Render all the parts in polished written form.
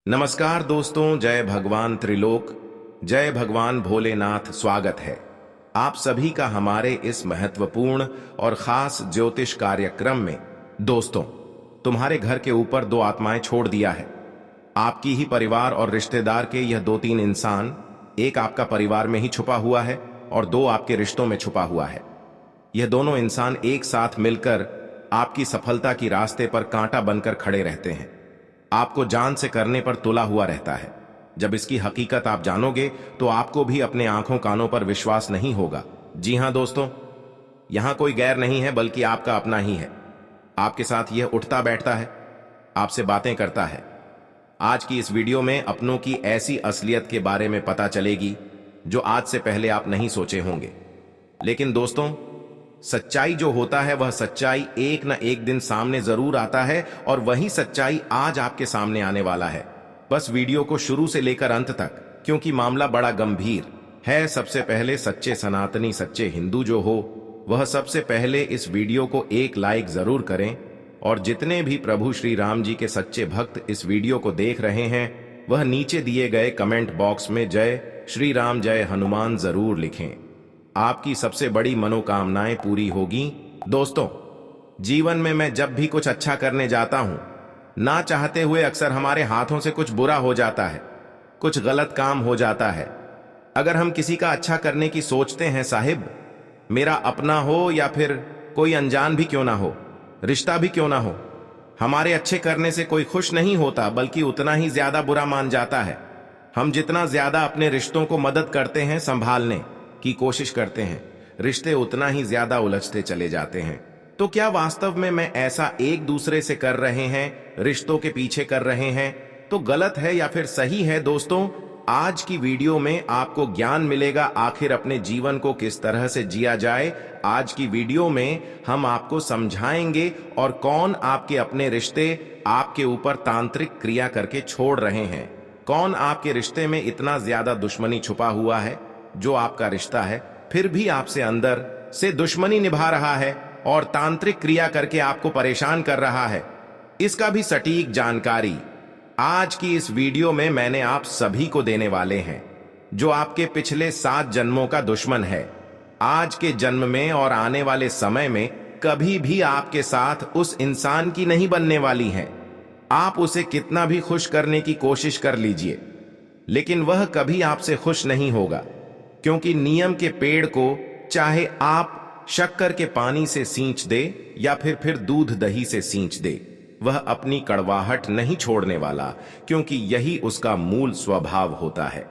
नमस्कार दोस्तों, जय भगवान त्रिलोक, जय भगवान भोलेनाथ। स्वागत है आप सभी का हमारे इस महत्वपूर्ण और खास ज्योतिष कार्यक्रम में। दोस्तों, तुम्हारे घर के ऊपर दो आत्माएं छोड़ दिया है। आपकी ही परिवार और रिश्तेदार के यह दो तीन इंसान, एक आपका परिवार में ही छुपा हुआ है और दो आपके रिश्तों में छुपा हुआ है। यह दोनों इंसान एक साथ मिलकर आपकी सफलता की रास्ते पर कांटा बनकर खड़े रहते हैं, आपको जान से करने पर तुला हुआ रहता है। जब इसकी हकीकत आप जानोगे तो आपको भी अपने आंखों कानों पर विश्वास नहीं होगा। जी हां दोस्तों, यहां कोई गैर नहीं है बल्कि आपका अपना ही है। आपके साथ यह उठता बैठता है, आपसे बातें करता है। आज की इस वीडियो में अपनों की ऐसी असलियत के बारे में पता चलेगी जो आज से पहले आप नहीं सोचे होंगे। लेकिन दोस्तों, सच्चाई जो होता है वह सच्चाई एक न एक दिन सामने जरूर आता है और वही सच्चाई आज आपके सामने आने वाला है। बस वीडियो को शुरू से लेकर अंत तक, क्योंकि मामला बड़ा गंभीर है। सबसे पहले सच्चे सनातनी, सच्चे हिंदू जो हो, वह सबसे पहले इस वीडियो को एक लाइक जरूर करें। और जितने भी प्रभु श्री राम जी के सच्चे भक्त इस वीडियो को देख रहे हैं, वह नीचे दिए गए कमेंट बॉक्स में जय श्री राम, जय हनुमान जरूर लिखें। आपकी सबसे बड़ी मनोकामनाएं पूरी होगी। दोस्तों, जीवन में मैं जब भी कुछ अच्छा करने जाता हूं, ना चाहते हुए अक्सर हमारे हाथों से कुछ बुरा हो जाता है, कुछ गलत काम हो जाता है। अगर हम किसी का अच्छा करने की सोचते हैं, साहिब, मेरा अपना हो या फिर कोई अनजान भी क्यों ना हो, रिश्ता भी क्यों ना हो, हमारे अच्छे करने से कोई खुश नहीं होता बल्कि उतना ही ज्यादा बुरा मान जाता है। हम जितना ज्यादा अपने रिश्तों को मदद करते हैं, संभालने की कोशिश करते हैं, रिश्ते उतना ही ज्यादा उलझते चले जाते हैं। तो क्या वास्तव में मैं ऐसा एक दूसरे से कर रहे हैं, रिश्तों के पीछे कर रहे हैं, तो गलत है या फिर सही है? दोस्तों, आज की वीडियो में आपको ज्ञान मिलेगा आखिर अपने जीवन को किस तरह से जिया जाए। आज की वीडियो में हम आपको समझाएंगे और कौन आपके अपने रिश्ते आपके ऊपर तांत्रिक क्रिया करके छोड़ रहे हैं, कौन आपके रिश्ते में इतना ज्यादा दुश्मनी छुपा हुआ है, जो आपका रिश्ता है फिर भी आपसे अंदर से दुश्मनी निभा रहा है और तांत्रिक क्रिया करके आपको परेशान कर रहा है। इसका भी सटीक जानकारी आज की इस वीडियो में मैंने आप सभी को देने वाले हैं, जो आपके पिछले 7 जन्मों का दुश्मन है। आज के जन्म में और आने वाले समय में कभी भी आपके साथ उस इंसान की नहीं बनने वाली है। आप उसे कितना भी खुश करने की कोशिश कर लीजिए, लेकिन वह कभी आपसे खुश नहीं होगा, क्योंकि नियम के पेड़ को चाहे आप शक्कर के पानी से सींच दे या फिर दूध दही से सींच दे, वह अपनी कड़वाहट नहीं छोड़ने वाला, क्योंकि यही उसका मूल स्वभाव होता है।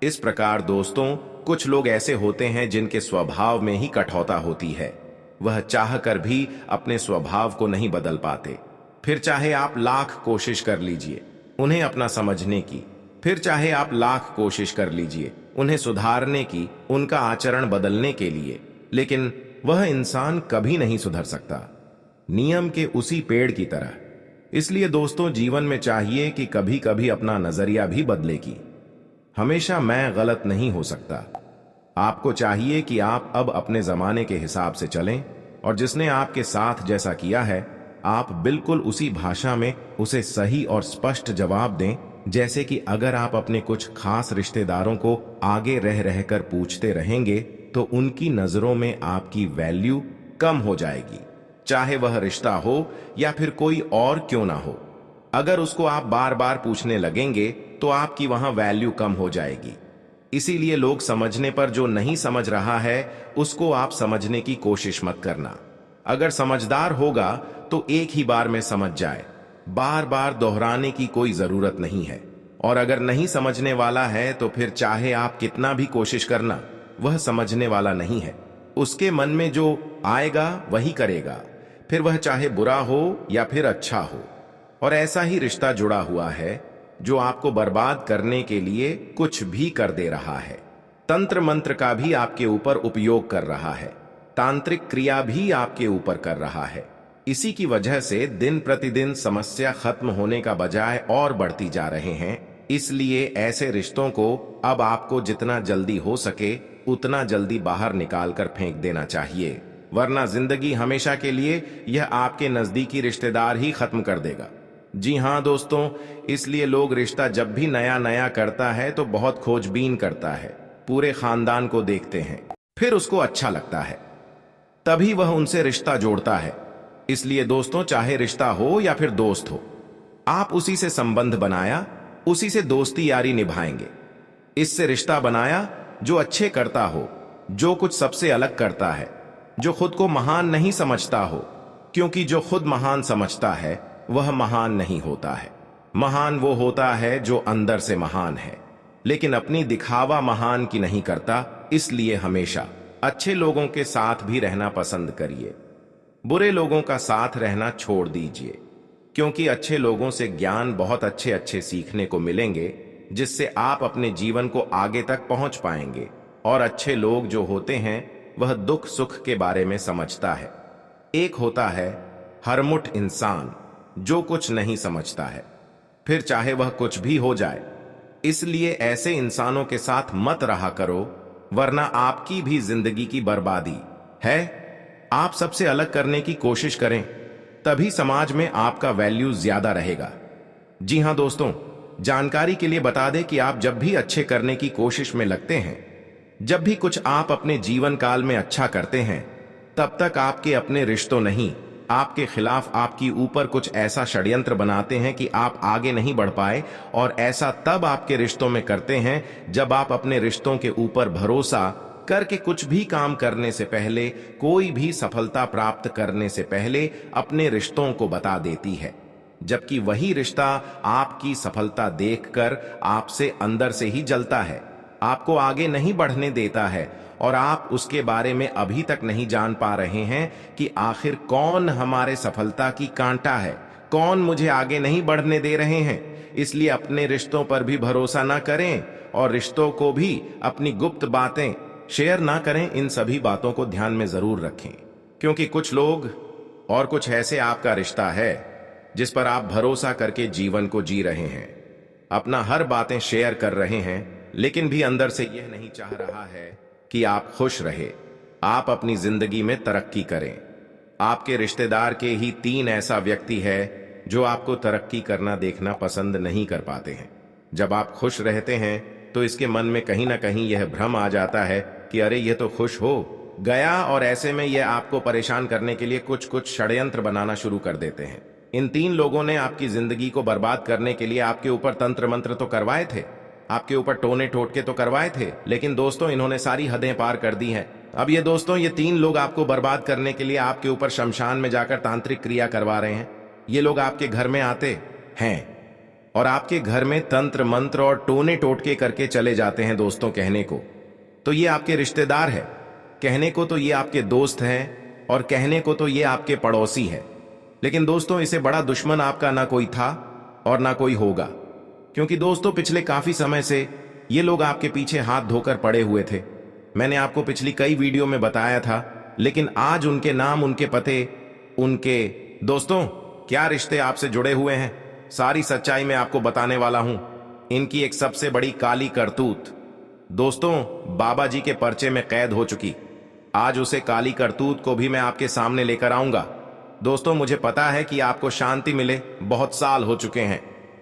इस प्रकार दोस्तों, कुछ लोग ऐसे होते हैं जिनके स्वभाव में ही कठोरता होती है। वह चाहकर भी अपने स्वभाव को नहीं बदल पाते। फिर चाहे आप लाख कोशिश कर लीजिए उन्हें अपना समझने की, फिर चाहे आप लाख कोशिश कर लीजिए उन्हें सुधारने की, उनका आचरण बदलने के लिए, लेकिन वह इंसान कभी नहीं सुधर सकता, नियम के उसी पेड़ की तरह। इसलिए दोस्तों, जीवन में चाहिए कि कभी कभी अपना नजरिया भी बदले की हमेशा मैं गलत नहीं हो सकता। आपको चाहिए कि आप अब अपने जमाने के हिसाब से चलें और जिसने आपके साथ जैसा किया है, आप बिल्कुल उसी भाषा में उसे सही और स्पष्ट जवाब दें। जैसे कि अगर आप अपने कुछ खास रिश्तेदारों को आगे रह रहकर पूछते रहेंगे तो उनकी नजरों में आपकी वैल्यू कम हो जाएगी, चाहे वह रिश्ता हो या फिर कोई और क्यों ना हो। अगर उसको आप बार बार पूछने लगेंगे तो आपकी वहां वैल्यू कम हो जाएगी। इसीलिए लोग समझने पर जो नहीं समझ रहा है उसको आप समझने की कोशिश मत करना। अगर समझदार होगा तो एक ही बार में समझ जाए, बार बार दोहराने की कोई जरूरत नहीं है। और अगर नहीं समझने वाला है तो फिर चाहे आप कितना भी कोशिश करना, वह समझने वाला नहीं है। उसके मन में जो आएगा वही करेगा, फिर वह चाहे बुरा हो या फिर अच्छा हो। और ऐसा ही रिश्ता जुड़ा हुआ है जो आपको बर्बाद करने के लिए कुछ भी कर दे रहा है। तंत्र मंत्र का भी आपके ऊपर उपयोग कर रहा है, तांत्रिक क्रिया भी आपके ऊपर कर रहा है। इसी की वजह से दिन प्रतिदिन समस्या खत्म होने का बजाय और बढ़ती जा रहे हैं। इसलिए ऐसे रिश्तों को अब आपको जितना जल्दी हो सके उतना जल्दी बाहर निकालकर फेंक देना चाहिए, वरना जिंदगी हमेशा के लिए यह आपके नजदीकी रिश्तेदार ही खत्म कर देगा। जी हाँ दोस्तों, इसलिए लोग रिश्ता जब भी नया नया करता है तो बहुत खोजबीन करता है, पूरे खानदान को देखते हैं, फिर उसको अच्छा लगता है, तभी वह उनसे रिश्ता जोड़ता है। इसलिए दोस्तों, चाहे रिश्ता हो या फिर दोस्त हो, आप उसी से संबंध बनाया, उसी से दोस्ती यारी निभाएंगे। इससे रिश्ता बनाया जो अच्छे करता हो, जो कुछ सबसे अलग करता है, जो खुद को महान नहीं समझता हो, क्योंकि जो खुद महान समझता है वह महान नहीं होता है। महान वो होता है जो अंदर से महान है, लेकिन अपनी दिखावा महान की नहीं करता। इसलिए हमेशा अच्छे लोगों के साथ भी रहना पसंद करिए, बुरे लोगों का साथ रहना छोड़ दीजिए, क्योंकि अच्छे लोगों से ज्ञान बहुत अच्छे अच्छे सीखने को मिलेंगे, जिससे आप अपने जीवन को आगे तक पहुंच पाएंगे। और अच्छे लोग जो होते हैं वह दुख सुख के बारे में समझता है। एक होता है हरमुठ इंसान जो कुछ नहीं समझता है, फिर चाहे वह कुछ भी हो जाए। इसलिए ऐसे इंसानों के साथ मत रहा करो, वरना आपकी भी जिंदगी की बर्बादी है। आप सबसे अलग करने की कोशिश करें, तभी समाज में आपका वैल्यू ज्यादा रहेगा। जी हां दोस्तों, जानकारी के लिए बता दें कि आप जब भी अच्छे करने की कोशिश में लगते हैं, जब भी कुछ आप अपने जीवन काल में अच्छा करते हैं, तब तक आपके अपने रिश्तों नहीं, आपके खिलाफ आपकी ऊपर कुछ ऐसा षड्यंत्र बनाते हैं कि आप आगे नहीं बढ़ पाए। और ऐसा तब आपके रिश्तों में करते हैं जब आप अपने रिश्तों के ऊपर भरोसा करके कुछ भी काम करने से पहले, कोई भी सफलता प्राप्त करने से पहले अपने रिश्तों को बता देती है, जबकि वही रिश्ता आपकी सफलता देखकर आपसे अंदर से ही जलता है, आपको आगे नहीं बढ़ने देता है। और आप उसके बारे में अभी तक नहीं जान पा रहे हैं कि आखिर कौन हमारे सफलता की कांटा है, कौन मुझे आगे नहीं बढ़ने दे रहे हैं। इसलिए अपने रिश्तों पर भी भरोसा ना करें और रिश्तों को भी अपनी गुप्त बातें शेयर ना करें। इन सभी बातों को ध्यान में जरूर रखें, क्योंकि कुछ लोग और कुछ ऐसे आपका रिश्ता है जिस पर आप भरोसा करके जीवन को जी रहे हैं, अपना हर बातें शेयर कर रहे हैं, लेकिन भी अंदर से यह नहीं चाह रहा है कि आप खुश रहे, आप अपनी जिंदगी में तरक्की करें। आपके रिश्तेदार के ही 3 ऐसा व्यक्ति है जो आपको तरक्की करना देखना पसंद नहीं कर पाते हैं। जब आप खुश रहते हैं तो इसके मन में कहीं ना कहीं यह भ्रम आ जाता है कि अरे ये तो खुश हो गया, और ऐसे में यह आपको परेशान करने के लिए कुछ कुछ षड्यंत्र बनाना शुरू कर देते हैं। इन 3 लोगों ने आपकी जिंदगी को बर्बाद करने के लिए आपके ऊपर तंत्र मंत्र तो करवाए थे, आपके ऊपर टोने टोटके तो करवाए थे, लेकिन दोस्तों इन्होंने सारी हदें पार कर दी हैं। अब ये दोस्तों, ये 3 लोग आपको बर्बाद करने के लिए आपके ऊपर शमशान में जाकर तांत्रिक क्रिया करवा रहे हैं। ये लोग आपके घर में आते हैं और आपके घर में तंत्र मंत्र और टोने टोटके करके चले जाते हैं। दोस्तों, कहने को तो ये आपके रिश्तेदार है, कहने को तो ये आपके दोस्त हैं, और कहने को तो ये आपके पड़ोसी है। लेकिन दोस्तों, इसे बड़ा दुश्मन आपका ना कोई था और ना कोई होगा, क्योंकि दोस्तों पिछले काफी समय से ये लोग आपके पीछे हाथ धोकर पड़े हुए थे। मैंने आपको पिछली कई वीडियो में बताया था, लेकिन आज उनके नाम, उनके पते, उनके दोस्तों क्या रिश्ते आपसे जुड़े हुए हैं, सारी सच्चाई मैं आपको बताने वाला हूं। इनकी एक सबसे बड़ी काली करतूत दोस्तों बाबा जी के पर्चे में कैद हो चुकी। आज उसे काली करतूत को भी मैं आपके सामने लेकर आऊंगा। दोस्तों, मुझे पता है कि आपको शांति मिले बहुत साल हो चुके हैं।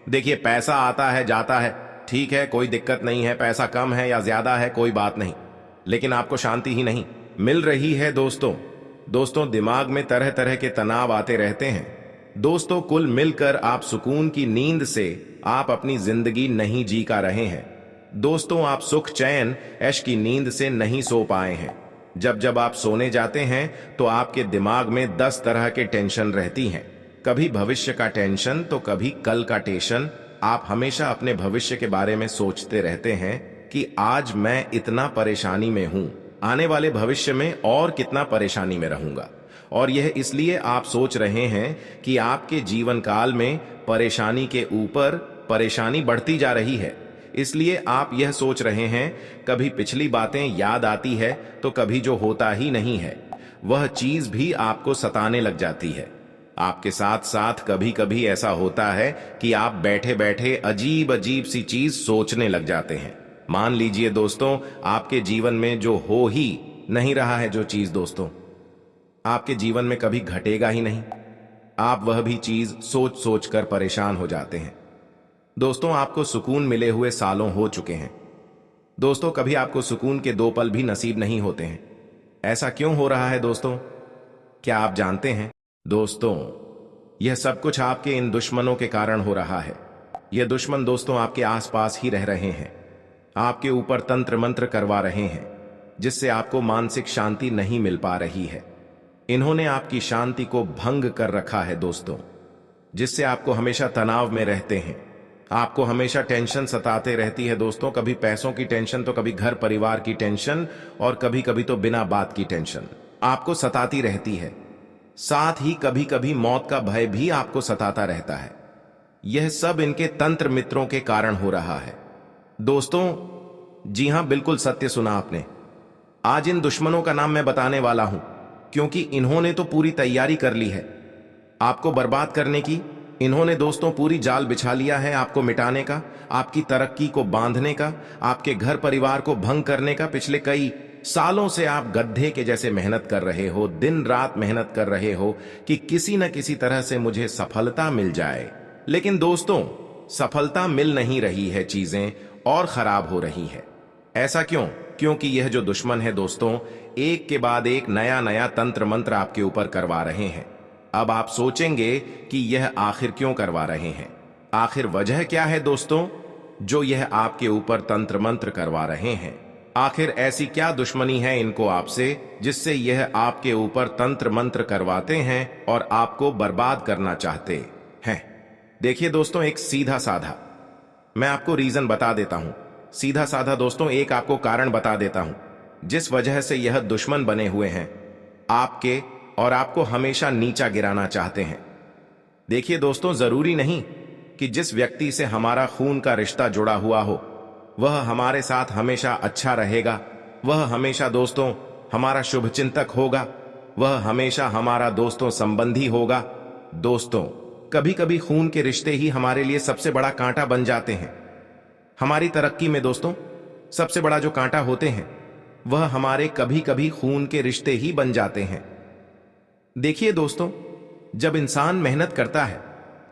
देखिए, पैसा आता है जाता है, ठीक है, कोई दिक्कत नहीं है, पैसा कम है या ज्यादा है कोई बात नहीं, लेकिन आपको शांति ही नहीं मिल रही है। दोस्तों दिमाग में तरह तरह के तनाव आते रहते हैं। दोस्तों, कुल मिलकर आप सुकून की नींद से आप अपनी जिंदगी नहीं जी का रहे हैं। दोस्तों, आप सुख चैन ऐश की नींद से नहीं सो पाए हैं। जब जब आप सोने जाते हैं तो आपके दिमाग में 10 तरह के टेंशन रहती हैं, कभी भविष्य का टेंशन तो कभी कल का टेंशन। आप हमेशा अपने भविष्य के बारे में सोचते रहते हैं कि आज मैं इतना परेशानी में हूं, आने वाले भविष्य में और कितना परेशानी में रहूंगा। और यह इसलिए आप सोच रहे हैं कि आपके जीवन काल में परेशानी के ऊपर परेशानी बढ़ती जा रही है, इसलिए आप यह सोच रहे हैं। कभी पिछली बातें याद आती है तो कभी जो होता ही नहीं है वह चीज भी आपको सताने लग जाती है। आपके साथ साथ कभी कभी ऐसा होता है कि आप बैठे बैठे अजीब अजीब सी चीज सोचने लग जाते हैं। मान लीजिए दोस्तों, आपके जीवन में जो हो ही नहीं रहा है, जो चीज दोस्तों आपके जीवन में कभी घटेगा ही नहीं, आप वह भी चीज सोच सोच कर परेशान हो जाते हैं। दोस्तों, आपको सुकून मिले हुए सालों हो चुके हैं। दोस्तों, कभी आपको सुकून के 2 पल भी नसीब नहीं होते हैं। ऐसा क्यों हो रहा है दोस्तों? क्या आप जानते हैं? दोस्तों, यह सब कुछ आपके इन दुश्मनों के कारण हो रहा है। यह दुश्मन दोस्तों आपके आसपास ही रह रहे हैं, आपके ऊपर तंत्र मंत्र करवा रहे हैं, जिससे आपको मानसिक शांति नहीं मिल पा रही है। इन्होंने आपकी शांति को भंग कर रखा है दोस्तों, जिससे आपको हमेशा तनाव में रहते हैं। आपको हमेशा टेंशन सताते रहती है दोस्तों, कभी पैसों की टेंशन तो कभी घर परिवार की टेंशन और कभी कभी तो बिना बात की टेंशन आपको सताती रहती है। साथ ही कभी कभी मौत का भय भी आपको सताता रहता है। यह सब इनके तंत्र मित्रों के कारण हो रहा है दोस्तों। जी हां, बिल्कुल सत्य सुना आपने। आज इन दुश्मनों का नाम मैं बताने वाला हूं, क्योंकि इन्होंने तो पूरी तैयारी कर ली है आपको बर्बाद करने की। इन्होंने दोस्तों पूरी जाल बिछा लिया है आपको मिटाने का, आपकी तरक्की को बांधने का, आपके घर परिवार को भंग करने का। पिछले कई सालों से आप गड्ढे के जैसे मेहनत कर रहे हो, दिन रात मेहनत कर रहे हो कि किसी न किसी तरह से मुझे सफलता मिल जाए। लेकिन दोस्तों, सफलता मिल नहीं रही है, चीजें और खराब हो रही है। ऐसा क्यों? क्योंकि यह जो दुश्मन है दोस्तों, एक के बाद एक नया नया तंत्र मंत्र आपके ऊपर करवा रहे हैं। अब आप सोचेंगे कि यह आखिर क्यों करवा रहे हैं, आखिर वजह क्या है दोस्तों जो यह आपके ऊपर तंत्र मंत्र करवा रहे हैं? आखिर ऐसी क्या दुश्मनी है इनको आपसे, जिससे यह आपके ऊपर तंत्र मंत्र करवाते हैं और आपको बर्बाद करना चाहते हैं? देखिए दोस्तों, एक सीधा साधा मैं आपको रीजन बता देता हूं। सीधा साधा दोस्तों, एक आपको कारण बता देता हूं जिस वजह से यह दुश्मन बने हुए हैं आपके और आपको हमेशा नीचा गिराना चाहते हैं। देखिए दोस्तों, जरूरी नहीं कि जिस व्यक्ति से हमारा खून का रिश्ता जुड़ा हुआ हो वह हमारे साथ हमेशा अच्छा रहेगा, वह हमेशा दोस्तों हमारा शुभचिंतक होगा, वह हमेशा हमारा दोस्तों संबंधी होगा। दोस्तों, कभी कभी खून के रिश्ते ही हमारे लिए सबसे बड़ा कांटा बन जाते हैं। हमारी तरक्की में दोस्तों सबसे बड़ा जो कांटा होते हैं वह हमारे कभी कभी खून के रिश्ते ही बन जाते हैं। देखिए दोस्तों, जब इंसान मेहनत करता है,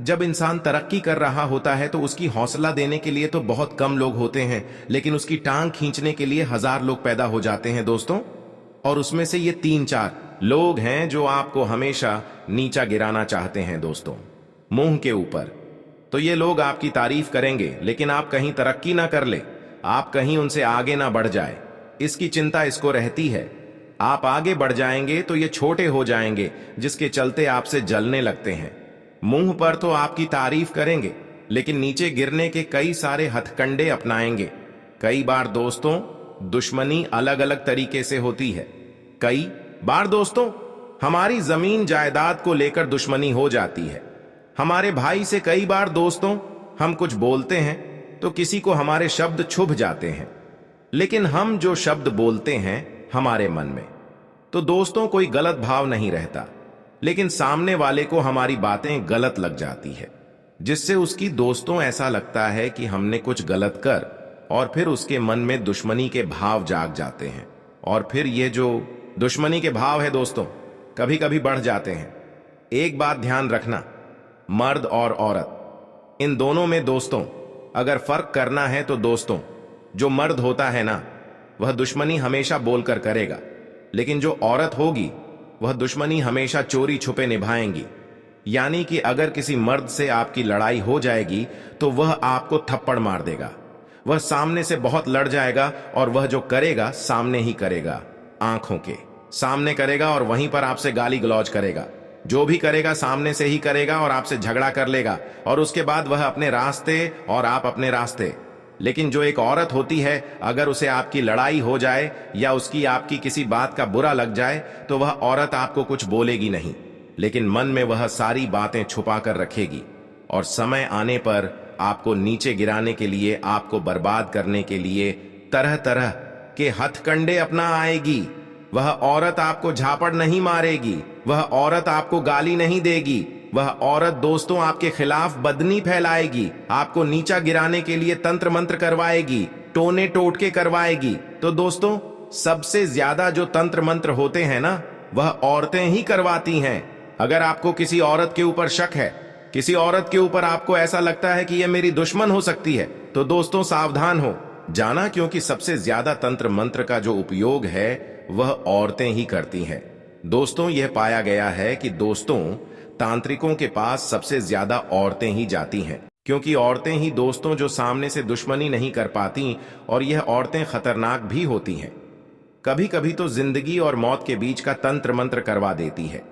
जब इंसान तरक्की कर रहा होता है, तो उसकी हौसला देने के लिए तो बहुत कम लोग होते हैं, लेकिन उसकी टांग खींचने के लिए 1000 लोग पैदा हो जाते हैं दोस्तों। और उसमें से ये 3-4 लोग हैं जो आपको हमेशा नीचा गिराना चाहते हैं दोस्तों, मुंह के ऊपर। तो ये लोग आपकी तारीफ करेंगे, लेकिन आप कहीं तरक्की ना कर ले, आप कहीं उनसे आगे ना बढ़ जाए, इसकी चिंता इसको रहती है। आप आगे बढ़ जाएंगे तो ये छोटे हो जाएंगे, जिसके चलते आपसे जलने लगते हैं। मुंह पर तो आपकी तारीफ करेंगे, लेकिन नीचे गिरने के कई सारे हथकंडे अपनाएंगे। कई बार दोस्तों दुश्मनी अलग अलग तरीके से होती है। कई बार दोस्तों हमारी जमीन जायदाद को लेकर दुश्मनी हो जाती है। हमारे भाई से कई बार दोस्तों हम कुछ बोलते हैं तो किसी को हमारे शब्द छुभ जाते हैं, लेकिन हम जो शब्द बोलते हैं हमारे मन में, तो दोस्तों कोई गलत भाव नहीं रहता, लेकिन सामने वाले को हमारी बातें गलत लग जाती है, जिससे उसकी दोस्तों ऐसा लगता है कि हमने कुछ गलत कर, और फिर उसके मन में दुश्मनी के भाव जाग जाते हैं। और फिर ये जो दुश्मनी के भाव है दोस्तों कभी कभी बढ़ जाते हैं। एक बात ध्यान रखना, मर्द और औरत इन दोनों में दोस्तों अगर फर्क करना है तो दोस्तों जो मर्द होता है ना वह दुश्मनी हमेशा बोलकर करेगा, लेकिन जो औरत होगी वह दुश्मनी हमेशा चोरी छुपे निभाएंगी। यानी कि अगर किसी मर्द से आपकी लड़ाई हो जाएगी तो वह आपको थप्पड़ मार देगा, वह सामने से बहुत लड़ जाएगा और वह जो करेगा सामने ही करेगा, आंखों के सामने करेगा और वहीं पर आपसे गाली गलौज करेगा। जो भी करेगा सामने से ही करेगा और आपसे झगड़ा कर लेगा, और उसके बाद वह अपने रास्ते और आप अपने रास्ते। लेकिन जो एक औरत होती है, अगर उसे आपकी लड़ाई हो जाए या उसकी आपकी किसी बात का बुरा लग जाए तो वह औरत आपको कुछ बोलेगी नहीं, लेकिन मन में वह सारी बातें छुपा कर रखेगी, और समय आने पर आपको नीचे गिराने के लिए, आपको बर्बाद करने के लिए तरह तरह के हथकंडे अपना आएगी। वह औरत आपको झापड़ नहीं मारेगी, वह औरत आपको गाली नहीं देगी, वह औरत दोस्तों आपके खिलाफ बदनी फैलाएगी, आपको नीचा गिराने के लिए तंत्र मंत्र करवाएगी, टोने टोटके करवाएगी। तो दोस्तों सबसे ज्यादा जो तंत्र मंत्र होते हैं ना वह औरतें ही करवाती हैं। अगर आपको किसी औरत के ऊपर शक है, किसी औरत के ऊपर आपको ऐसा लगता है कि यह मेरी दुश्मन हो सकती है, तो दोस्तों सावधान हो जाना, क्योंकि सबसे ज्यादा तंत्र मंत्र का जो उपयोग है वह औरतें ही करती हैं। दोस्तों यह पाया गया है कि दोस्तों तांत्रिकों के पास सबसे ज्यादा औरतें ही जाती हैं, क्योंकि औरतें ही दोस्तों जो सामने से दुश्मनी नहीं कर पाती, और यह औरतें खतरनाक भी होती हैं। कभी कभी तो जिंदगी और मौत के बीच का तंत्र मंत्र करवा देती है।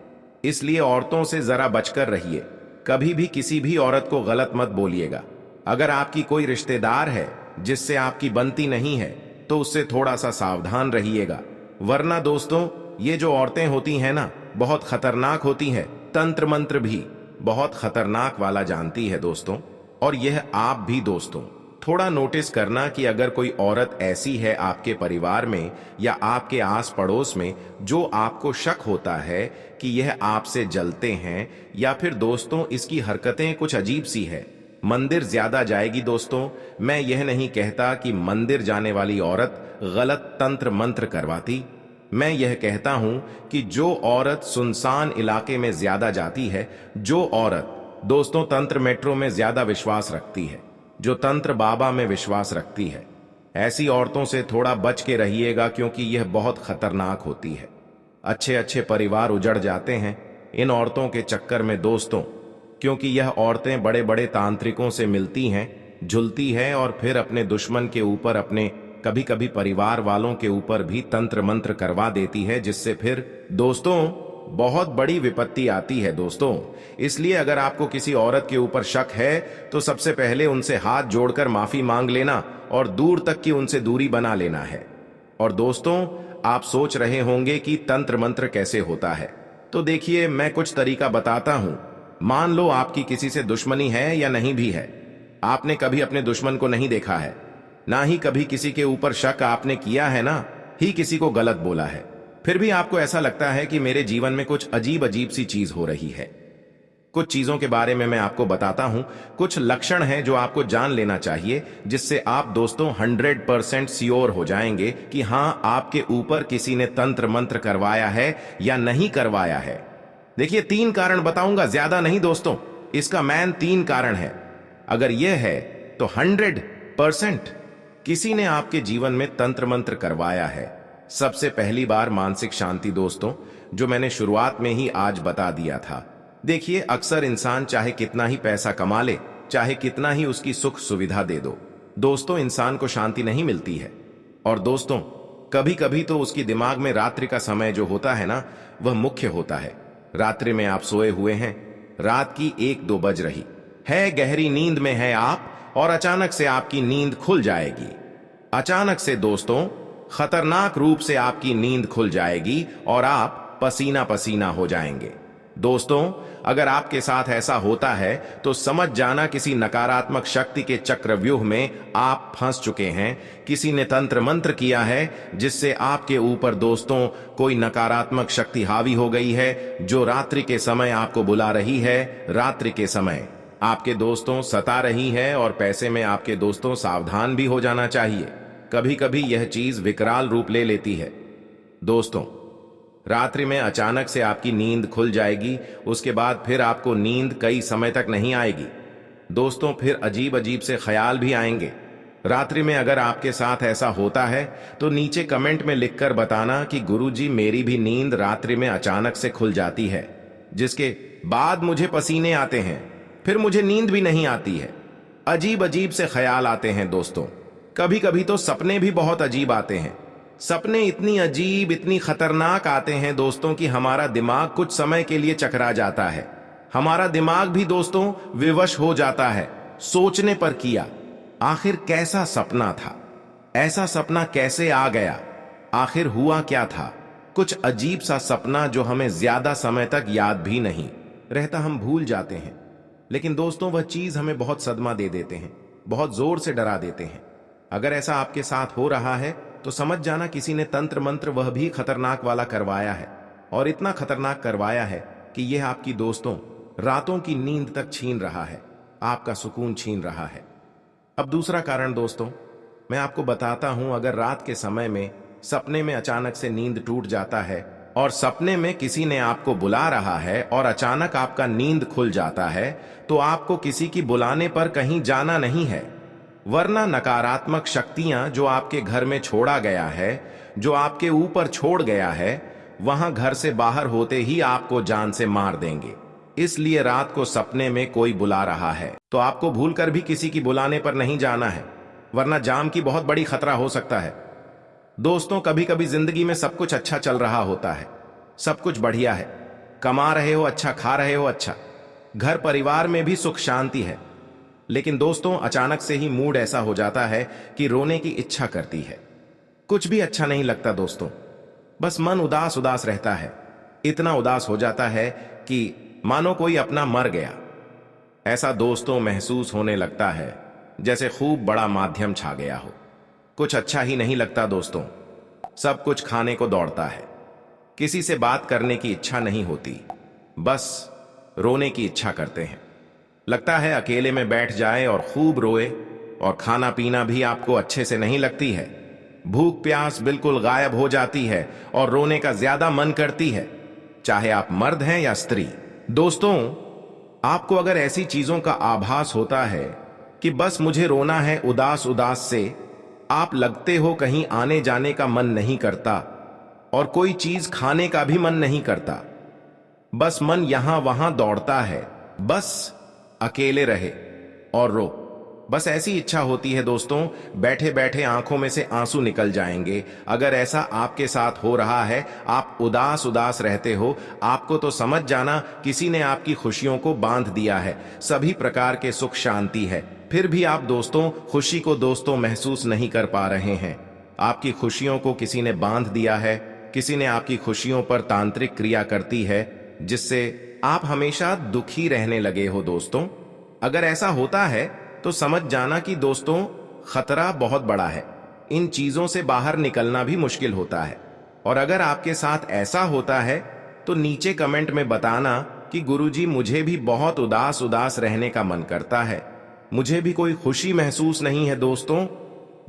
इसलिए औरतों से जरा बचकर रहिए। कभी भी किसी भी औरत को गलत मत बोलिएगा। अगर आपकी कोई रिश्तेदार है जिससे आपकी बनती नहीं है, तो उससे थोड़ा सा सावधान रहिएगा, वरना दोस्तों ये जो औरतें होती हैं ना, बहुत खतरनाक होती हैं। तंत्र मंत्र भी बहुत खतरनाक वाला जानती है दोस्तों। और यह आप भी दोस्तों थोड़ा नोटिस करना कि अगर कोई औरत ऐसी है आपके परिवार में या आपके आस पड़ोस में जो आपको शक होता है कि यह आपसे जलते हैं, या फिर दोस्तों इसकी हरकतें कुछ अजीब सी है, मंदिर ज्यादा जाएगी। दोस्तों मैं यह नहीं कहता कि मंदिर जाने वाली औरत गलत तंत्र मंत्र करवाती। मैं यह कहता हूं कि जो औरत सुनसान इलाके में ज्यादा जाती है, जो औरत दोस्तों तंत्र मेट्रो में ज्यादा विश्वास रखती है, जो तंत्र बाबा में विश्वास रखती है, ऐसी औरतों से थोड़ा बच के रहिएगा, क्योंकि यह बहुत खतरनाक होती है। अच्छे अच्छे परिवार उजड़ जाते हैं इन औरतों के चक्कर में दोस्तों, क्योंकि यह औरतें बड़े बड़े तांत्रिकों से मिलती हैं, झुलती है, और फिर अपने दुश्मन के ऊपर, अपने कभी कभी परिवार वालों के ऊपर भी तंत्र मंत्र करवा देती है, जिससे फिर दोस्तों बहुत बड़ी विपत्ति आती है दोस्तों। इसलिए अगर आपको किसी औरत के ऊपर शक है, तो सबसे पहले उनसे हाथ जोड़कर माफी मांग लेना और दूर तक की उनसे दूरी बना लेना है। और दोस्तों आप सोच रहे होंगे कि तंत्र मंत्र कैसे होता है, तो देखिए मैं कुछ तरीका बताता हूं। मान लो आपकी किसी से दुश्मनी है या नहीं भी है, आपने कभी अपने दुश्मन को नहीं देखा है, ना ही कभी किसी के ऊपर शक आपने किया है, ना ही किसी को गलत बोला है, फिर भी आपको ऐसा लगता है कि मेरे जीवन में कुछ अजीब अजीब सी चीज हो रही है। कुछ चीजों के बारे में मैं आपको बताता हूं, कुछ लक्षण हैं जो आपको जान लेना चाहिए, जिससे आप दोस्तों 100% श्योर हो जाएंगे कि हां आपके ऊपर किसी ने तंत्र मंत्र करवाया है या नहीं करवाया है। देखिए 3 कारण बताऊंगा, ज्यादा नहीं दोस्तों, इसका मैन 3 कारण है। अगर यह है तो 100% किसी ने आपके जीवन में तंत्र मंत्र करवाया है। सबसे पहली बार मानसिक शांति दोस्तों, जो मैंने शुरुआत में ही आज बता दिया था। देखिए अक्सर इंसान चाहे कितना ही पैसा कमा ले, चाहे कितना ही उसकी सुख सुविधा दे दो, दोस्तों इंसान को शांति नहीं मिलती है। और दोस्तों कभी कभी तो उसकी दिमाग में रात्रि का समय जो होता है ना, वह मुख्य होता है। रात्रि में आप सोए हुए हैं, रात की 1-2 बज रही है, गहरी नींद में है आप, और अचानक से आपकी नींद खुल जाएगी। अचानक से दोस्तों खतरनाक रूप से आपकी नींद खुल जाएगी और आप पसीना पसीना हो जाएंगे। दोस्तों अगर आपके साथ ऐसा होता है तो समझ जाना किसी नकारात्मक शक्ति के चक्रव्यूह में आप फंस चुके हैं। किसी ने तंत्र मंत्र किया है जिससे आपके ऊपर दोस्तों कोई नकारात्मक शक्ति हावी हो गई है, जो रात्रि के समय आपको बुला रही है, रात्रि के समय आपके दोस्तों सता रही है। और पैसे में आपके दोस्तों सावधान भी हो जाना चाहिए, कभी कभी यह चीज विकराल रूप ले लेती है। दोस्तों रात्रि में अचानक से आपकी नींद खुल जाएगी, उसके बाद फिर आपको नींद कई समय तक नहीं आएगी। दोस्तों फिर अजीब अजीब से ख्याल भी आएंगे। रात्रि में अगर आपके साथ ऐसा होता है तो नीचे कमेंट में लिखकर बताना कि गुरुजी मेरी भी नींद रात्रि में अचानक से खुल जाती है, जिसके बाद मुझे पसीने आते हैं, फिर मुझे नींद भी नहीं आती है, अजीब अजीब से ख्याल आते हैं। दोस्तों कभी कभी तो सपने भी बहुत अजीब आते हैं। सपने इतनी अजीब, इतनी खतरनाक आते हैं दोस्तों कि हमारा दिमाग कुछ समय के लिए चकरा जाता है। हमारा दिमाग भी दोस्तों विवश हो जाता है सोचने पर किया आखिर कैसा सपना था, ऐसा सपना कैसे आ गया, आखिर हुआ क्या था। कुछ अजीब सा सपना जो हमें ज्यादा समय तक याद भी नहीं रहता, हम भूल जाते हैं। लेकिन दोस्तों वह चीज हमें बहुत सदमा दे देते हैं, बहुत जोर से डरा देते हैं। अगर ऐसा आपके साथ हो रहा है तो समझ जाना किसी ने तंत्र मंत्र, वह भी खतरनाक वाला करवाया है, और इतना खतरनाक करवाया है कि यह आपकी दोस्तों रातों की नींद तक छीन रहा है, आपका सुकून छीन रहा है। अब दूसरा कारण दोस्तों मैं आपको बताता हूं। अगर रात के समय में सपने में अचानक से नींद टूट जाता है और सपने में किसी ने आपको बुला रहा है और अचानक आपका नींद खुल जाता है, तो आपको किसी की बुलाने पर कहीं जाना नहीं है, वरना नकारात्मक शक्तियां जो आपके घर में छोड़ा गया है, जो आपके ऊपर छोड़ गया है, वहां घर से बाहर होते ही आपको जान से मार देंगे। इसलिए रात को सपने में कोई बुला रहा है तो आपको भूलकर भी किसी की बुलाने पर नहीं जाना है, वरना जाम की बहुत बड़ी खतरा हो सकता है। दोस्तों, कभी कभी जिंदगी में सब कुछ अच्छा चल रहा होता है, सब कुछ बढ़िया है, कमा रहे हो, अच्छा खा रहे हो, अच्छा घर परिवार में भी सुख शांति है, लेकिन दोस्तों अचानक से ही मूड ऐसा हो जाता है कि रोने की इच्छा करती है। कुछ भी अच्छा नहीं लगता दोस्तों, बस मन उदास उदास रहता है। इतना उदास हो जाता है कि मानो कोई अपना मर गया। ऐसा दोस्तों महसूस होने लगता है जैसे खूब बड़ा माध्यम छा गया हो। कुछ अच्छा ही नहीं लगता दोस्तों, सब कुछ खाने को दौड़ता है, किसी से बात करने की इच्छा नहीं होती, बस रोने की इच्छा करते हैं। लगता है अकेले में बैठ जाए और खूब रोए, और खाना पीना भी आपको अच्छे से नहीं लगती है। भूख प्यास बिल्कुल गायब हो जाती है और रोने का ज्यादा मन करती है, चाहे आप मर्द हैं या स्त्री। दोस्तों, आपको अगर ऐसी चीजों का आभास होता है कि बस मुझे रोना है उदास उदास से, आप लगते हो कहीं आने जाने का मन नहीं करता और कोई चीज खाने का भी मन नहीं करता, बस मन यहां वहां दौड़ता है, बस अकेले रहे और रो। बस ऐसी इच्छा होती है दोस्तों, बैठे बैठे आंखों में से आंसू निकल जाएंगे। अगर ऐसा आपके साथ हो रहा है, आप उदास उदास रहते हो, आपको तो समझ जाना किसी ने आपकी खुशियों को बांध दिया है। सभी प्रकार के सुख शांति है, फिर भी आप दोस्तों खुशी को दोस्तों महसूस नहीं कर पा रहे हैं। आपकी खुशियों को किसी ने बांध दिया है, किसी ने आपकी खुशियों पर तांत्रिक क्रिया करती है, जिससे आप हमेशा दुखी रहने लगे हो। दोस्तों, अगर ऐसा होता है तो समझ जाना कि दोस्तों खतरा बहुत बड़ा है, इन चीजों से बाहर निकलना भी मुश्किल होता है। और अगर आपके साथ ऐसा होता है तो नीचे कमेंट में बताना कि गुरुजी मुझे भी बहुत उदास उदास रहने का मन करता है, मुझे भी कोई खुशी महसूस नहीं है। दोस्तों,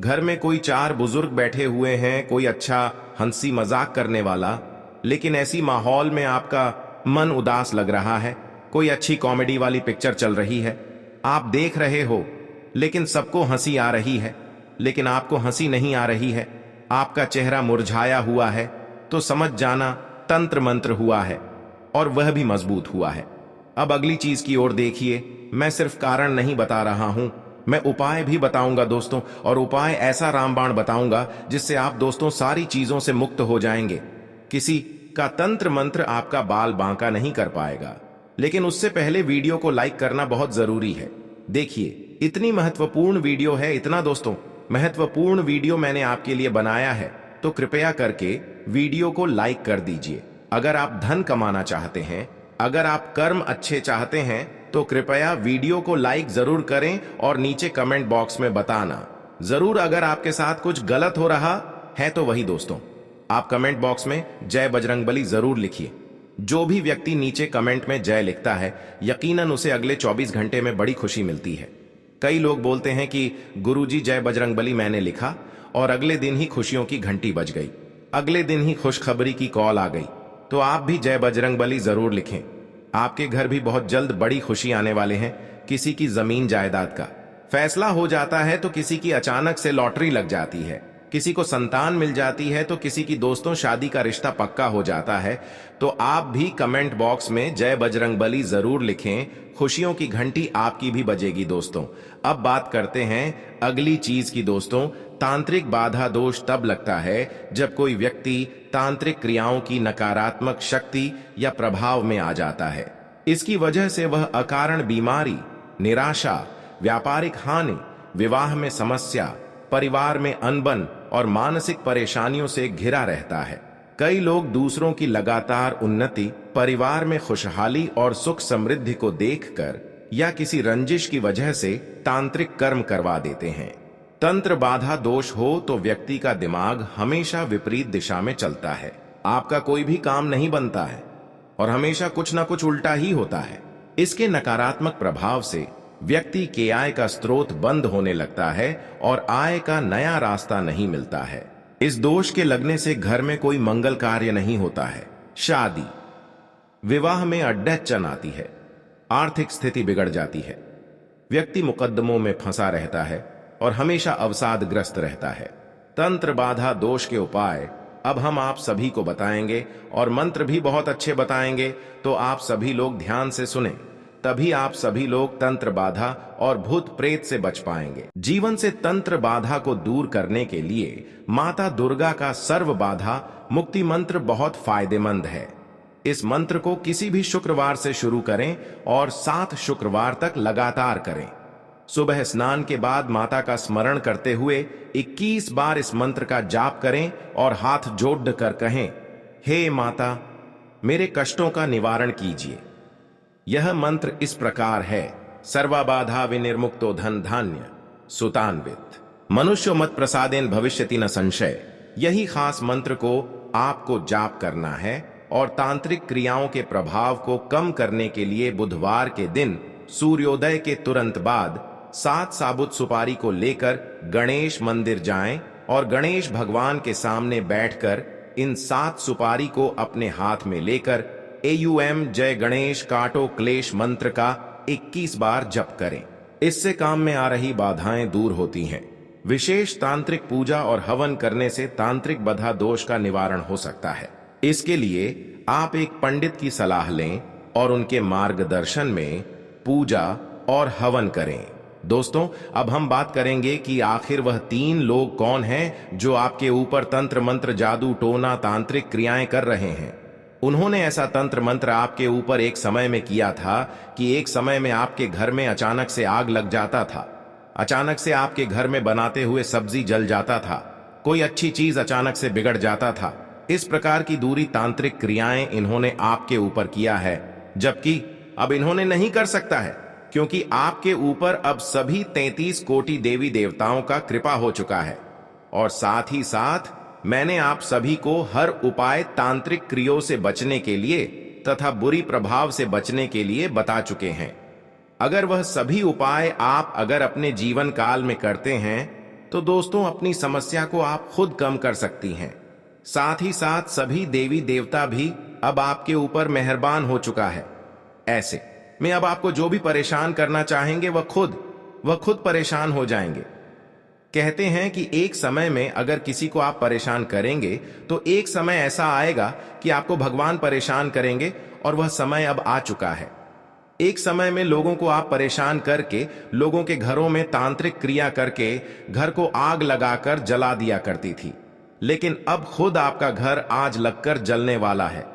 घर में कोई चार बुजुर्ग बैठे हुए हैं, कोई अच्छा हंसी मजाक करने वाला, लेकिन ऐसी माहौल में आपका मन उदास लग रहा है। कोई अच्छी कॉमेडी वाली पिक्चर चल रही है, आप देख रहे हो, लेकिन सबको हंसी आ रही है, लेकिन आपको हंसी नहीं आ रही है, आपका चेहरा मुरझाया हुआ है, तो समझ जाना तंत्र मंत्र हुआ है, और वह भी मजबूत हुआ है। अब अगली चीज की ओर देखिए। मैं सिर्फ कारण नहीं बता रहा हूं, मैं उपाय भी बताऊंगा दोस्तों, और उपाय ऐसा रामबाण बताऊंगा जिससे आप दोस्तों सारी चीजों से मुक्त हो जाएंगे। किसी का तंत्र मंत्र आपका बाल बांका नहीं कर पाएगा, लेकिन उससे पहले वीडियो को लाइक करना बहुत जरूरी है। देखिए, इतनी महत्वपूर्ण वीडियो है, इतना दोस्तों महत्वपूर्ण वीडियो मैंने आपके लिए बनाया है, तो कृपया करके वीडियो को लाइक कर दीजिए। अगर आप धन कमाना चाहते हैं, अगर आप कर्म अच्छे चाहते हैं, तो कृपया वीडियो को लाइक जरूर करें और नीचे कमेंट बॉक्स में बताना जरूर अगर आपके साथ कुछ गलत हो रहा है तो वही दोस्तों। आप कमेंट बॉक्स में जय बजरंगबली जरूर लिखिए। जो भी व्यक्ति नीचे कमेंट में जय लिखता है, यकीनन उसे अगले 24 घंटे में बड़ी खुशी मिलती है। कई लोग बोलते हैं कि गुरुजी जय बजरंगबली मैंने लिखा और अगले दिन ही खुशियों की घंटी बज गई, अगले दिन ही खुशखबरी की कॉल आ गई। तो आप भी जय बजरंगबली जरूर लिखें। आपके घर भी बहुत जल्द बड़ी खुशी आने वाले हैं। किसी की जमीन जायदाद का फैसला हो जाता है, तो किसी की अचानक से लॉटरी लग जाती है, किसी को संतान मिल जाती है, तो किसी की दोस्तों शादी का रिश्ता पक्का हो जाता है। तो आप भी कमेंट बॉक्स में जय बजरंगबली जरूर लिखें, खुशियों की घंटी आपकी भी बजेगी दोस्तों। अब बात करते हैं अगली चीज की दोस्तों। तांत्रिक बाधा दोष तब लगता है जब कोई व्यक्ति तांत्रिक क्रियाओं की नकारात्मक शक्ति या प्रभाव में आ जाता है। इसकी वजह से वह अकारण बीमारी, निराशा, व्यापारिक हानि, विवाह में समस्या, परिवार में अनबन और मानसिक परेशानियों से घिरा रहता है। कई लोग दूसरों की लगातार उन्नति, परिवार में खुशहाली और सुख समृद्धि को देखकर या किसी रंजिश की वजह से तांत्रिक कर्म करवा देते हैं। तंत्र बाधा दोष हो तो व्यक्ति का दिमाग हमेशा विपरीत दिशा में चलता है, आपका कोई भी काम नहीं बनता है और हमेशा कुछ ना कुछ उल्टा ही होता है। इसके नकारात्मक प्रभाव से व्यक्ति के आय का स्रोत बंद होने लगता है और आय का नया रास्ता नहीं मिलता है। इस दोष के लगने से घर में कोई मंगल कार्य नहीं होता है, शादी, विवाह में अड्डैचन आती है, आर्थिक स्थिति बिगड़ जाती है, व्यक्ति मुकद्दमों में फंसा रहता है और हमेशा अवसादग्रस्त रहता है। तंत्र बाधा दोष के उपाय अब हम आप सभी को बताएंगे और मंत्र भी बहुत अच्छे बताएंगे, तो आप सभी लोग ध्यान से सुने, तभी आप सभी लोग तंत्र बाधा और भूत प्रेत से बच पाएंगे। जीवन से तंत्र बाधा को दूर करने के लिए माता दुर्गा का सर्व बाधा मुक्ति मंत्र बहुत फायदेमंद है। इस मंत्र को किसी भी शुक्रवार से शुरू करें और 7 शुक्रवार तक लगातार करें। सुबह स्नान के बाद माता का स्मरण करते हुए 21 बार इस मंत्र का जाप करें और हाथ जोड़ कर कहें, हे माता, मेरे कष्टों का निवारण कीजिए। यह मंत्र इस प्रकार है, सर्वबाधा विनिर्मुक्तो धन धान्य सुतान्वित मनुष्यो मत प्रसादेन भविष्यति न संशय। यही खास मंत्र को आपको जाप करना है और तांत्रिक क्रियाओं के प्रभाव को कम करने के लिए बुधवार के दिन सूर्योदय के तुरंत बाद 7 साबुत सुपारी को लेकर गणेश मंदिर जाएं और गणेश भगवान के सामने बैठकर इन 7 सुपारी को अपने हाथ में लेकर AUM जय गणेश काटो क्लेश मंत्र का 21 बार जप करें। इससे काम में आ रही बाधाएं दूर होती हैं। विशेष तांत्रिक पूजा और हवन करने से तांत्रिक बाधा दोष का निवारण हो सकता है। इसके लिए आप एक पंडित की सलाह लें और उनके मार्गदर्शन में पूजा और हवन करें। दोस्तों, अब हम बात करेंगे कि आखिर वह 3 लोग कौन हैं जो आपके ऊपर तंत्र मंत्र जादू टोना तांत्रिक क्रियाएं कर रहे हैं। उन्होंने ऐसा तंत्र मंत्र आपके ऊपर एक समय में किया था कि एक समय में आपके घर में अचानक से आग लग जाता था, अचानक से आपके घर में बनाते हुए सब्जी जल जाता था, कोई अच्छी चीज अचानक से बिगड़ जाता था। इस प्रकार की दूरी तांत्रिक क्रियाएं इन्होंने आपके ऊपर किया है, जबकि अब इन्होंने नहीं कर सकता है, क्योंकि आपके ऊपर अब सभी 33 कोटि देवी देवताओं का कृपा हो चुका है और साथ ही साथ मैंने आप सभी को हर उपाय तांत्रिक क्रियों से बचने के लिए तथा बुरी प्रभाव से बचने के लिए बता चुके हैं। अगर वह सभी उपाय आप अगर अपने जीवन काल में करते हैं तो दोस्तों अपनी समस्या को आप खुद कम कर सकती हैं। साथ ही साथ सभी देवी देवता भी अब आपके ऊपर मेहरबान हो चुका है। ऐसे में अब आपको जो भी परेशान करना चाहेंगे वह खुद परेशान हो जाएंगे। कहते हैं कि एक समय में अगर किसी को आप परेशान करेंगे तो एक समय ऐसा आएगा कि आपको भगवान परेशान करेंगे और वह समय अब आ चुका है। एक समय में लोगों को आप परेशान करके लोगों के घरों में तांत्रिक क्रिया करके घर को आग लगाकर जला दिया करती थी, लेकिन अब खुद आपका घर आज लगकर जलने वाला है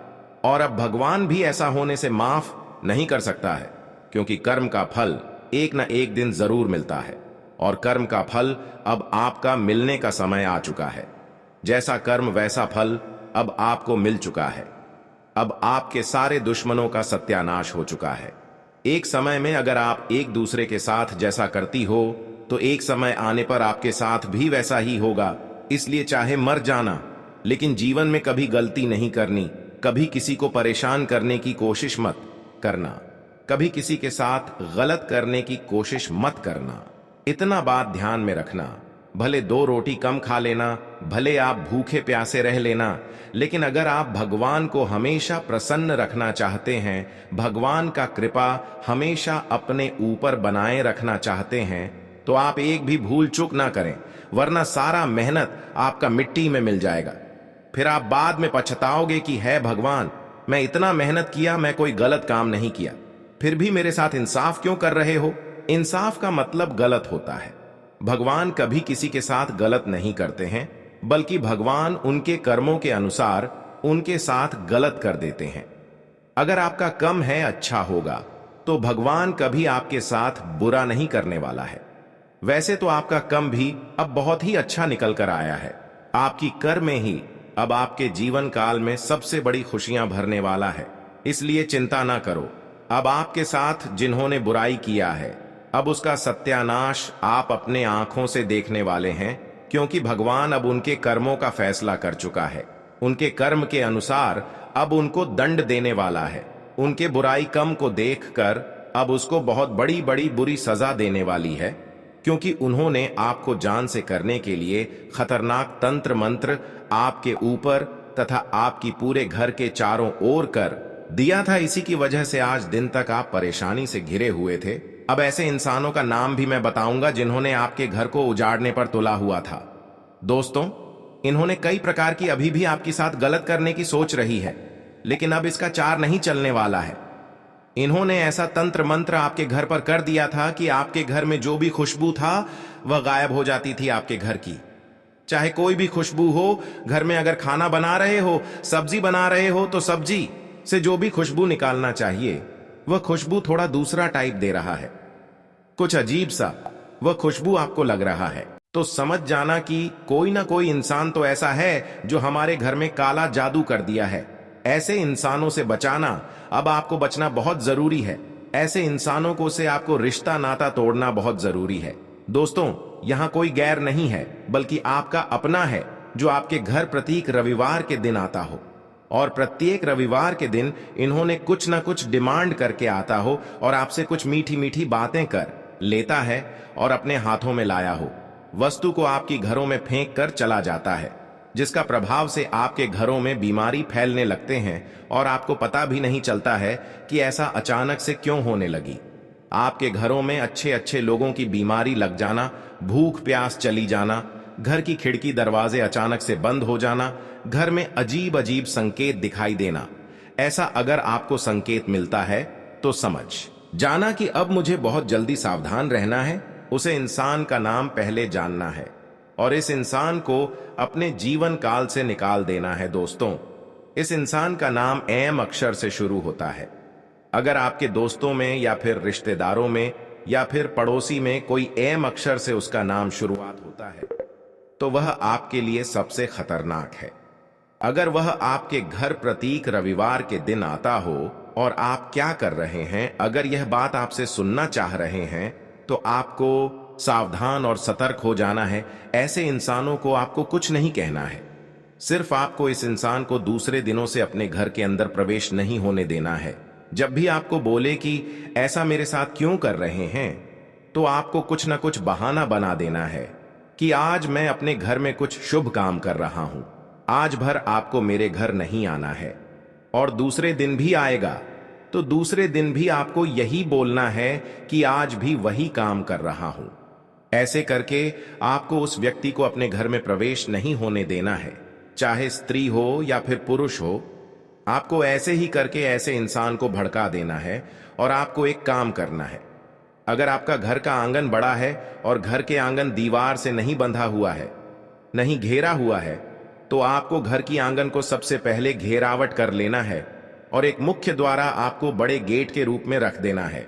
और अब भगवान भी ऐसा होने से माफ नहीं कर सकता है, क्योंकि कर्म का फल एक न एक दिन जरूर मिलता है और कर्म का फल अब आपका मिलने का समय आ चुका है। जैसा कर्म वैसा फल अब आपको मिल चुका है। अब आपके सारे दुश्मनों का सत्यानाश हो चुका है। एक समय में अगर आप एक दूसरे के साथ जैसा करती हो तो एक समय आने पर आपके साथ भी वैसा ही होगा। इसलिए चाहे मर जाना, लेकिन जीवन में कभी गलती नहीं करनी, कभी किसी को परेशान करने की कोशिश मत करना, कभी किसी के साथ गलत करने की कोशिश मत करना। इतना बात ध्यान में रखना, भले 2 रोटी कम खा लेना, भले आप भूखे प्यासे रह लेना, लेकिन अगर आप भगवान को हमेशा प्रसन्न रखना चाहते हैं, भगवान का कृपा हमेशा अपने ऊपर बनाए रखना चाहते हैं, तो आप एक भी भूल चूक ना करें, वरना सारा मेहनत आपका मिट्टी में मिल जाएगा। फिर आप बाद में पछताओगे कि है भगवान, मैं इतना मेहनत किया, मैं कोई गलत काम नहीं किया, फिर भी मेरे साथ इंसाफ क्यों कर रहे हो। इंसाफ का मतलब गलत होता है। भगवान कभी किसी के साथ गलत नहीं करते हैं, बल्कि भगवान उनके कर्मों के अनुसार उनके साथ गलत कर देते हैं। अगर आपका कम है अच्छा होगा, तो भगवान कभी आपके साथ बुरा नहीं करने वाला है। वैसे तो आपका कम भी अब बहुत ही अच्छा निकल कर आया है। आपकी कर्म में ही अब आपके जीवन काल में सबसे बड़ी खुशियां भरने वाला है। इसलिए चिंता ना करो। अब आपके साथ जिन्होंने बुराई किया है, अब उसका सत्यानाश आप अपने आंखों से देखने वाले हैं, क्योंकि भगवान अब उनके कर्मों का फैसला कर चुका है। उनके कर्म के अनुसार अब उनको दंड देने वाला है। उनके बुराई कम को देखकर अब उसको बहुत बड़ी बड़ी बुरी सजा देने वाली है, क्योंकि उन्होंने आपको जान से करने के लिए खतरनाक तंत्र मंत्र आपके ऊपर तथा आपकी पूरे घर के चारों ओर कर दिया था। इसी की वजह से आज दिन तक आप परेशानी से घिरे हुए थे। अब ऐसे इंसानों का नाम भी मैं बताऊंगा जिन्होंने आपके घर को उजाड़ने पर तुला हुआ था। दोस्तों, इन्होंने कई प्रकार की अभी भी आपके साथ गलत करने की सोच रही है, लेकिन अब इसका चार नहीं चलने वाला है। इन्होंने ऐसा तंत्र मंत्र आपके घर पर कर दिया था कि आपके घर में जो भी खुशबू था वह गायब हो जाती थी आपके घर की। चाहे कोई भी खुशबू हो, घर में अगर खाना बना रहे हो, सब्जी बना रहे हो, तो सब्जी से जो भी खुशबू निकालना चाहिए वह खुशबू थोड़ा दूसरा टाइप दे रहा है। कुछ अजीब सा वह खुशबू आपको लग रहा है, तो समझ जाना कि कोई ना कोई इंसान तो ऐसा है जो हमारे घर में काला जादू कर दिया है। ऐसे इंसानों से बचाना, अब आपको बचना बहुत जरूरी है। ऐसे इंसानों को से आपको रिश्ता नाता तोड़ना बहुत जरूरी है। दोस्तों, यहाँ कोई गैर नहीं है, बल्कि आपका अपना है जो आपके घर प्रत्येक रविवार के दिन आता हो, और प्रत्येक रविवार के दिन इन्होंने कुछ ना कुछ डिमांड करके आता हो और आपसे कुछ मीठी मीठी बातें कर लेता है और अपने हाथों में लाया हो वस्तु को आपकी घरों में फेंक कर चला जाता है, जिसका प्रभाव से आपके घरों में बीमारी फैलने लगते हैं और आपको पता भी नहीं चलता है कि ऐसा अचानक से क्यों होने लगी। आपके घरों में अच्छे अच्छे लोगों की बीमारी लग जाना, भूख प्यास चली जाना, घर की खिड़की दरवाजे अचानक से बंद हो जाना, घर में अजीब अजीब संकेत दिखाई देना, ऐसा अगर आपको संकेत मिलता है तो समझ जाना कि अब मुझे बहुत जल्दी सावधान रहना है। उसे इंसान का नाम पहले जानना है और इस इंसान को अपने जीवन काल से निकाल देना है। दोस्तों, इस इंसान का नाम एम अक्षर से शुरू होता है। अगर आपके दोस्तों में या फिर रिश्तेदारों में या फिर पड़ोसी में कोई एम अक्षर से उसका नाम शुरुआत होता है तो वह आपके लिए सबसे खतरनाक है। अगर वह आपके घर प्रत्येक रविवार के दिन आता हो और आप क्या कर रहे हैं, अगर यह बात आपसे सुनना चाह रहे हैं, तो आपको सावधान और सतर्क हो जाना है। ऐसे इंसानों को आपको कुछ नहीं कहना है, सिर्फ आपको इस इंसान को दूसरे दिनों से अपने घर के अंदर प्रवेश नहीं होने देना है। जब भी आपको बोले कि ऐसा मेरे साथ क्यों कर रहे हैं, तो आपको कुछ ना कुछ बहाना बना देना है कि आज मैं अपने घर में कुछ शुभ काम कर रहा हूं, आज भर आपको मेरे घर नहीं आना है। और दूसरे दिन भी आएगा तो दूसरे दिन भी आपको यही बोलना है कि आज भी वही काम कर रहा हूं। ऐसे करके आपको उस व्यक्ति को अपने घर में प्रवेश नहीं होने देना है, चाहे स्त्री हो या फिर पुरुष हो। आपको ऐसे ही करके ऐसे इंसान को भड़का देना है। और आपको एक काम करना है, अगर आपका घर का आंगन बड़ा है और घर के आंगन दीवार से नहीं बंधा हुआ है, नहीं घेरा हुआ है, तो आपको घर की आंगन को सबसे पहले घेरावट कर लेना है और एक मुख्य द्वारा आपको बड़े गेट के रूप में रख देना है।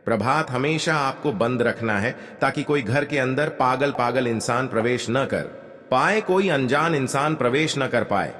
प्रभात हमेशा आपको बंद रखना है ताकि कोई घर के अंदर पागल पागल इंसान प्रवेश न कर पाए, कोई अनजान इंसान प्रवेश न कर पाए।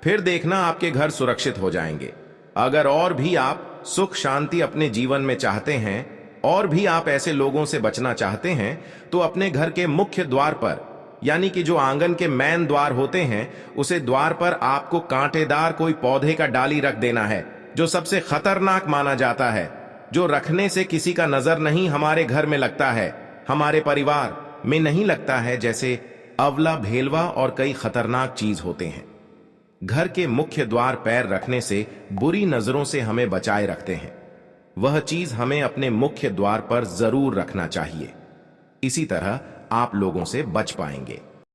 फिर देखना आपके घर सुरक्षित हो जाएंगे। अगर और भी आप सुख शांति अपने जीवन में चाहते हैं और भी आप ऐसे लोगों से बचना चाहते हैं, तो अपने घर के मुख्य द्वार पर, यानी कि जो आंगन के मैन द्वार होते हैं, उसे द्वार पर आपको कांटेदार कोई पौधे का डाली रख देना है, जो सबसे खतरनाक माना जाता है, जो रखने से किसी का नजर नहीं हमारे घर में लगता है, हमारे परिवार में नहीं लगता है, जैसे अवला, भेलवा और कई खतरनाक चीज होते हैं। घर के मुख्य द्वार पैर रखने से बुरी नजरों से हमें बचाए रखते हैं। वह चीज हमें अपने मुख्य द्वार पर जरूर रखना चाहिए। इसी तरह आप लोगों से बच पाएंगे।